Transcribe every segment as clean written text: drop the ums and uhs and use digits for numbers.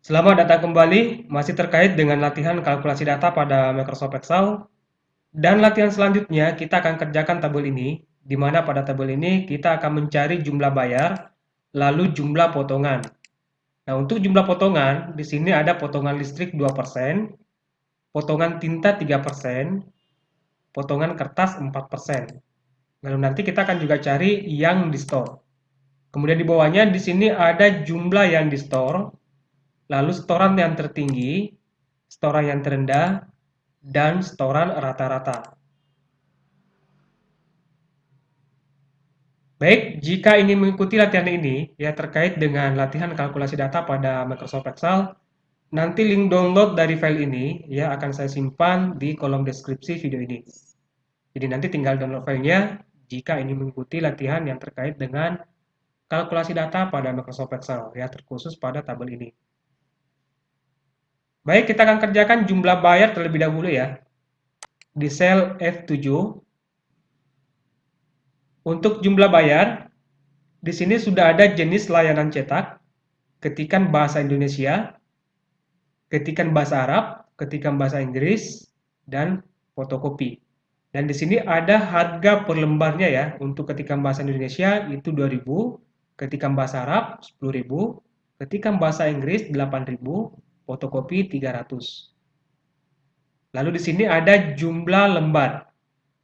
Selamat datang kembali, masih terkait dengan latihan kalkulasi data pada Microsoft Excel. Dan latihan selanjutnya kita akan kerjakan tabel ini, di mana pada tabel ini kita akan mencari jumlah bayar, lalu jumlah potongan. Nah, untuk jumlah potongan, di sini ada potongan listrik 2%, potongan tinta 3%, potongan kertas 4%. Lalu nanti kita akan juga cari yang di store. Kemudian di bawahnya di sini ada jumlah yang di store, lalu setoran yang tertinggi, setoran yang terendah, dan setoran rata-rata. Baik, jika ingin mengikuti latihan ini ya terkait dengan latihan kalkulasi data pada Microsoft Excel, nanti link download dari file ini ya akan saya simpan di kolom deskripsi video ini. Jadi nanti tinggal download filenya jika ingin mengikuti latihan yang terkait dengan kalkulasi data pada Microsoft Excel ya terkhusus pada tabel ini. Baik, kita akan kerjakan jumlah bayar terlebih dahulu ya. Di sel F7 untuk jumlah bayar di sini sudah ada jenis layanan cetak, ketikan bahasa Indonesia, ketikan bahasa Arab, ketikan bahasa Inggris, dan fotokopi. Dan di sini ada harga per lembarnya ya. Untuk ketikan bahasa Indonesia itu 2.000, ketikan bahasa Arab 10.000, ketikan bahasa Inggris 8.000, fotokopi 300. Lalu di sini ada jumlah lembar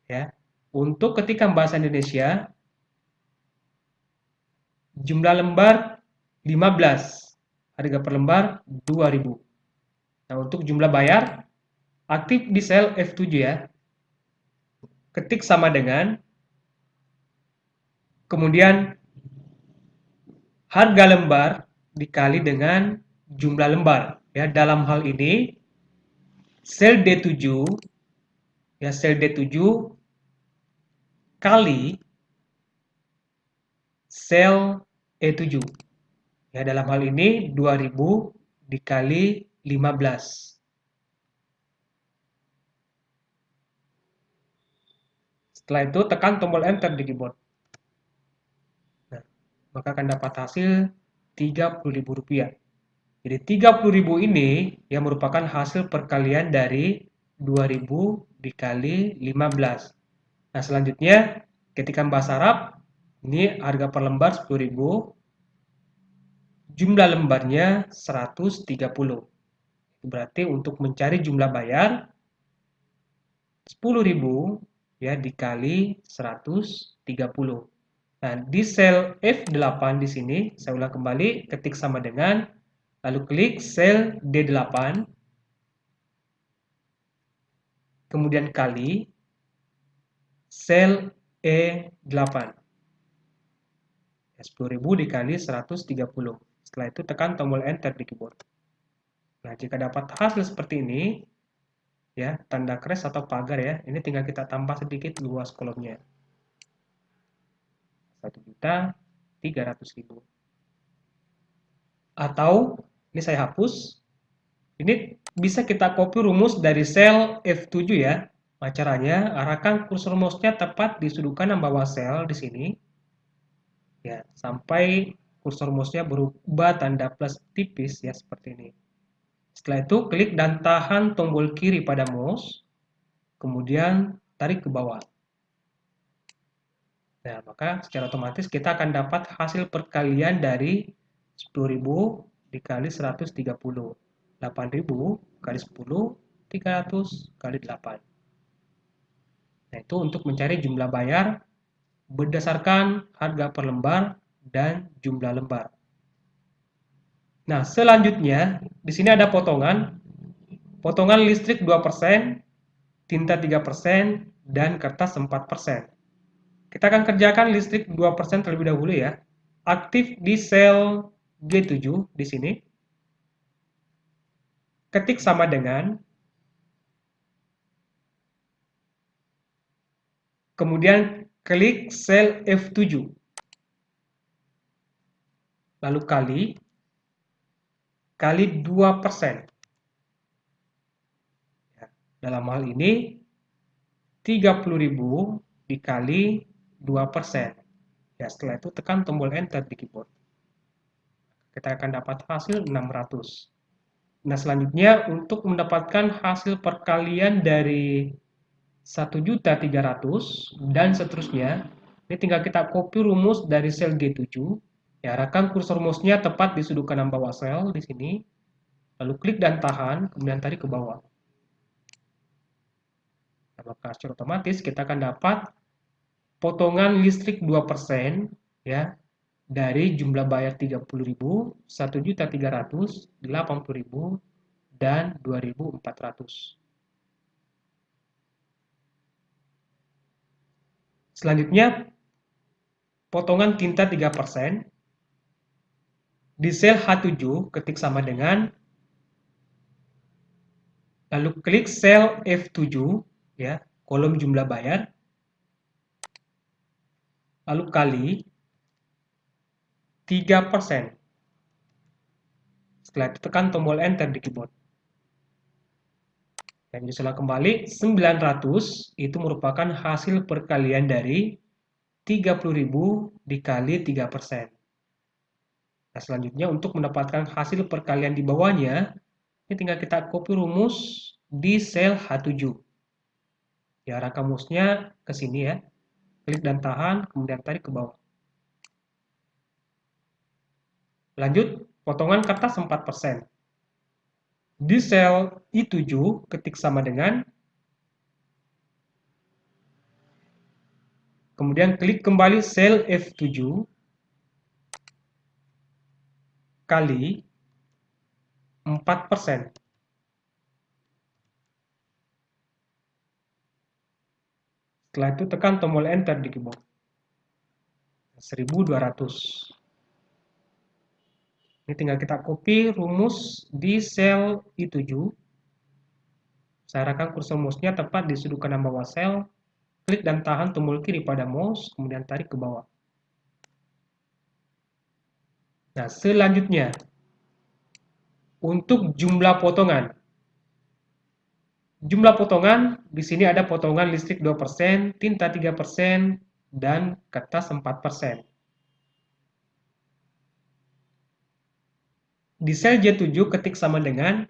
ya. Untuk ketikan bahasa Indonesia jumlah lembar 15, harga per lembar 2.000. Nah, untuk jumlah bayar aktif di sel F7 ya. Ketik sama dengan kemudian harga lembar dikali dengan jumlah lembar. Ya, dalam hal ini sel D7 ya sel D7 kali sel E7. Ya, dalam hal ini 2000 dikali 15. Setelah itu tekan tombol enter di keyboard. Nah, maka akan dapat hasil Rp30.000. Jadi 30.000 ini yang merupakan hasil perkalian dari 2000 dikali 15. Nah, selanjutnya ketikkan bahasa Arab, ini harga per lembar 10.000, jumlah lembarnya 130. Berarti untuk mencari jumlah bayar 10.000 ya dikali 130. Nah, di sel F8 di sini saya ulang kembali, ketik sama dengan, lalu klik sel D8, kemudian kali sel E8. 10.000 dikali 130. Setelah itu tekan tombol enter di keyboard. Nah, jika dapat hasil seperti ini, ya tanda kres atau pagar ya, ini tinggal kita tambah sedikit luas kolomnya. 1.300.000. Atau ini saya hapus. Ini bisa kita copy rumus dari sel F7 ya. Nah, caranya arahkan kursor mouse-nya tepat di sudut kanan bawah sel di sini. Ya, sampai kursor mouse-nya berubah tanda plus tipis ya seperti ini. Setelah itu klik dan tahan tombol kiri pada mouse, kemudian tarik ke bawah. Nah, maka secara otomatis kita akan dapat hasil perkalian dari 10.000 dikali 130. 8.000 kali 10, 300 kali 8. Nah, itu untuk mencari jumlah bayar berdasarkan harga per lembar dan jumlah lembar. Nah, selanjutnya di sini ada potongan. Potongan listrik 2%, tinta 3%, dan kertas 4%. Kita akan kerjakan listrik 2% terlebih dahulu ya. Aktif di sel G7 di sini. Ketik sama dengan, kemudian klik sel F7. Lalu kali 2%. Ya, dalam hal ini 30.000 dikali 2%. Ya, setelah itu tekan tombol enter di keyboard. Kita akan dapat hasil 600. Nah, selanjutnya untuk mendapatkan hasil perkalian dari 1.300.000 dan seterusnya, ini tinggal kita copy rumus dari sel G7. Ya, arahkan kursor mouse-nya tepat di sudut kanan bawah sel di sini, lalu klik dan tahan, kemudian tarik ke bawah. Nah, maka secara otomatis kita akan dapat potongan listrik 2% ya dari jumlah bayar 30.000, 1.300.000, 80.000 dan 2.400. Selanjutnya potongan tinta 3%. Di sel H7 ketik sama dengan, lalu klik sel F7 ya, kolom jumlah bayar, lalu kali 3%. Setelah itu tekan tombol enter di keyboard. Dan setelah kembali 900 itu merupakan hasil perkalian dari 30.000 dikali 3%. Nah, selanjutnya untuk mendapatkan hasil perkalian di bawahnya, ini tinggal kita copy rumus di sel H7. Ya, arahkan mouse-nya ke sini ya. Klik dan tahan, kemudian tarik ke bawah. Lanjut, potongan kertas 4%. Di sel I7, ketik sama dengan, kemudian klik kembali sel F7, kali 4%. Setelah itu tekan tombol enter di keyboard. 1.200. Ini tinggal kita copy rumus di sel I7. Saya arahkan kursor mouse-nya tepat di sudut kanan bawah sel, klik dan tahan tombol kiri pada mouse, kemudian tarik ke bawah. Nah, selanjutnya, untuk jumlah potongan. Jumlah potongan, di sini ada potongan listrik 2%, tinta 3%, dan kertas 4%. Di sel J7 ketik sama dengan,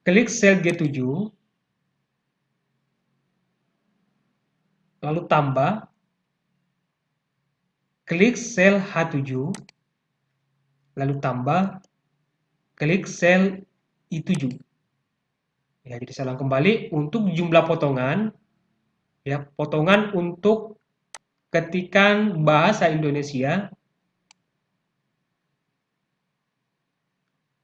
klik sel G7, lalu tambah, klik sel H7, lalu tambah, klik sel I7. Ya, jadi saya ulang kembali, untuk jumlah potongan, ya, potongan untuk ketikan bahasa Indonesia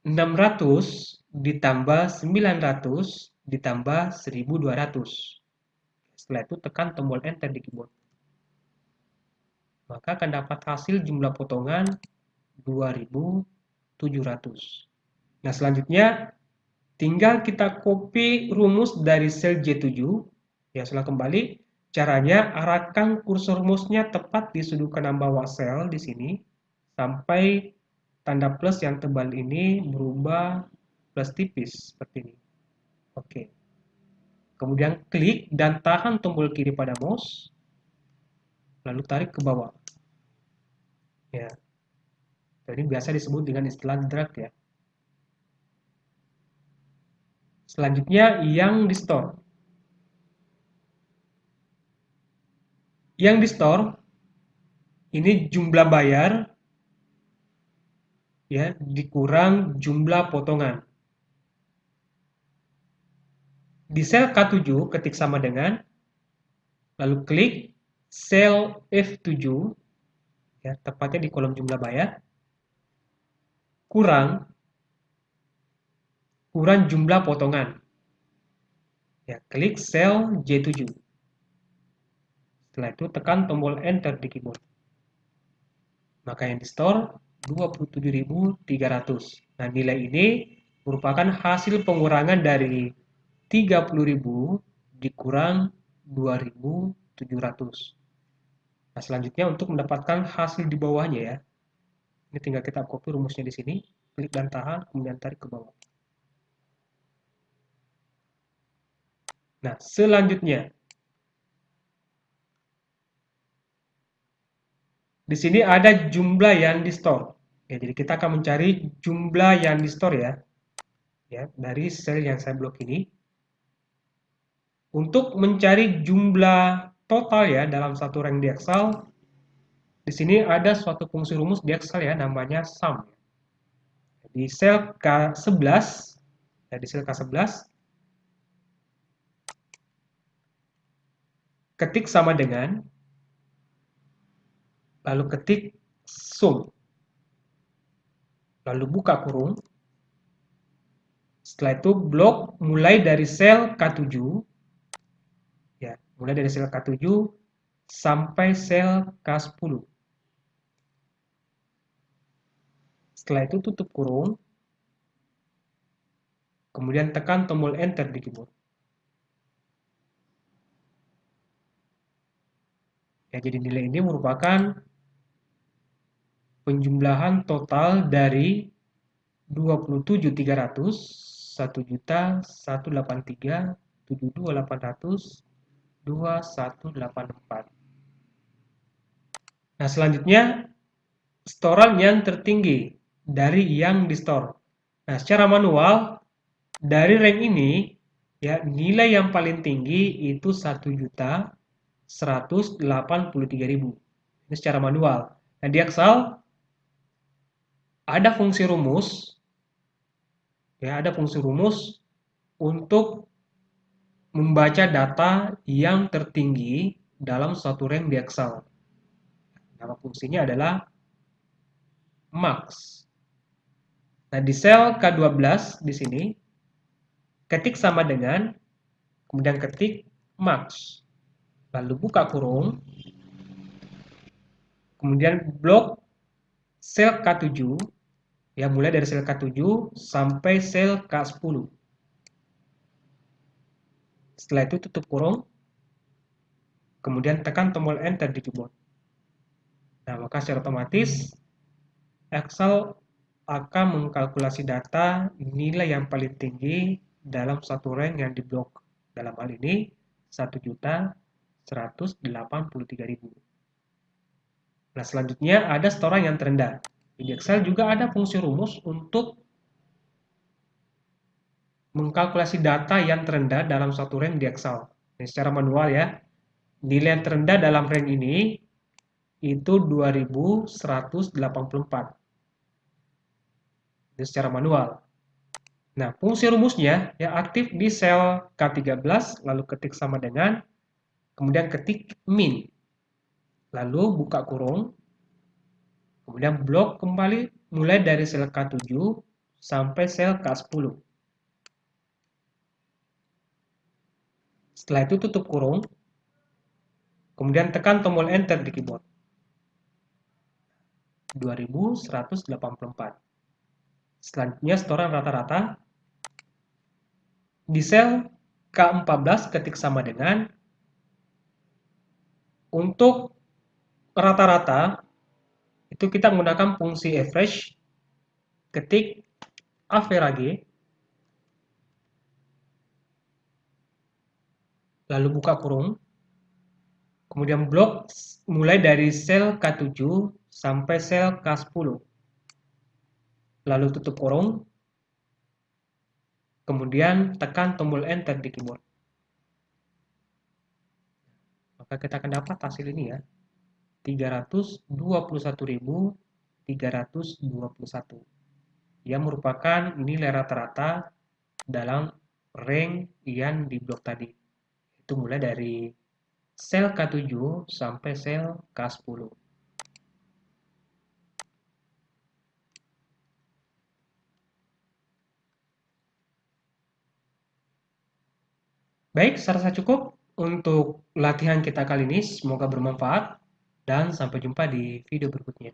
600 ditambah 900 ditambah 1.200. Setelah itu tekan tombol enter di keyboard. Maka akan dapat hasil jumlah potongan 2.700. Nah, selanjutnya tinggal kita copy rumus dari sel J7. Ya, setelah kembali, caranya arahkan kursor mouse-nya tepat di sudut kanan bawah sel di sini sampai tanda plus yang tebal ini berubah plus tipis seperti ini. Oke. Kemudian klik dan tahan tombol kiri pada mouse, lalu tarik ke bawah. Ya. Jadi biasa disebut dengan istilah drag ya. Selanjutnya yang di store. Yang di store ini jumlah bayar ya dikurang jumlah potongan. Di sel K7 ketik sama dengan, lalu klik sel F7 ya, tepatnya di kolom jumlah bayar, kurang jumlah potongan. Ya, klik sel J7. Setelah itu tekan tombol enter di keyboard. Maka yang di store 27.300. Nah, nilai ini merupakan hasil pengurangan dari 30.000 dikurang 2.700. Nah, selanjutnya untuk mendapatkan hasil di bawahnya ya. Ini tinggal kita copy rumusnya di sini, klik dan tahan, kemudian tarik ke bawah. Nah, selanjutnya di sini ada jumlah yang di store. Ya, jadi kita akan mencari jumlah yang di store ya, dari sel yang saya blok ini. Untuk mencari jumlah total ya dalam satu rank di Excel, di sini ada suatu fungsi rumus di Excel ya, namanya sum. Di sel K11, ya di sel K11, ketik sama dengan, lalu ketik sum, lalu buka kurung. Setelah itu blok mulai dari sel K7, ya, mulai dari sel K7 sampai sel K10. Setelah itu tutup kurung, kemudian tekan tombol enter di keyboard. Ya, jadi nilai ini merupakan penjumlahan total dari 27.300, 1.183, 72.800, 2.184. Nah, selanjutnya setoran yang tertinggi dari yang di store. Nah, secara manual dari rank ini ya nilai yang paling tinggi itu 1.183.000. Ini secara manual. Nah, di Excel ada fungsi rumus ya, ada fungsi rumus untuk membaca data yang tertinggi dalam suatu rank di Excel. Nama fungsinya adalah max. Nah, di sel K12 di sini ketik sama dengan, kemudian ketik max. Lalu buka kurung, kemudian blok sel K7, ya mulai dari sel K7 sampai sel K10. Setelah itu tutup kurung, kemudian tekan tombol enter di keyboard. Nah, maka secara otomatis Excel akan mengkalkulasi data nilai yang paling tinggi dalam satu rank yang diblok. Dalam hal ini 1.183.000. Nah, selanjutnya ada setoran yang terendah. Di Excel juga ada fungsi rumus untuk mengkalkulasi data yang terendah dalam satu rank di Excel. Ini secara manual ya. Nilai yang terendah dalam rank ini itu 2.184. Ini secara manual. Nah, fungsi rumusnya ya aktif di sel K13, lalu ketik sama dengan, kemudian ketik min. Lalu buka kurung, kemudian blok kembali mulai dari sel K7 sampai sel K10. Setelah itu tutup kurung, kemudian tekan tombol enter di keyboard. 2.184. Selanjutnya setoran rata-rata. Di sel K14 ketik sama dengan, untuk rata-rata itu kita menggunakan fungsi average, ketik average, lalu buka kurung, kemudian blok mulai dari sel K7 sampai sel K10. Lalu tutup kurung, kemudian tekan tombol enter di keyboard. Maka kita akan dapat hasil ini ya, 321.321, yang merupakan nilai rata-rata dalam rank yang di blok tadi. Itu mulai dari sel K7 sampai sel K10. Baik, saya rasa cukup untuk latihan kita kali ini. Semoga bermanfaat dan sampai jumpa di video berikutnya.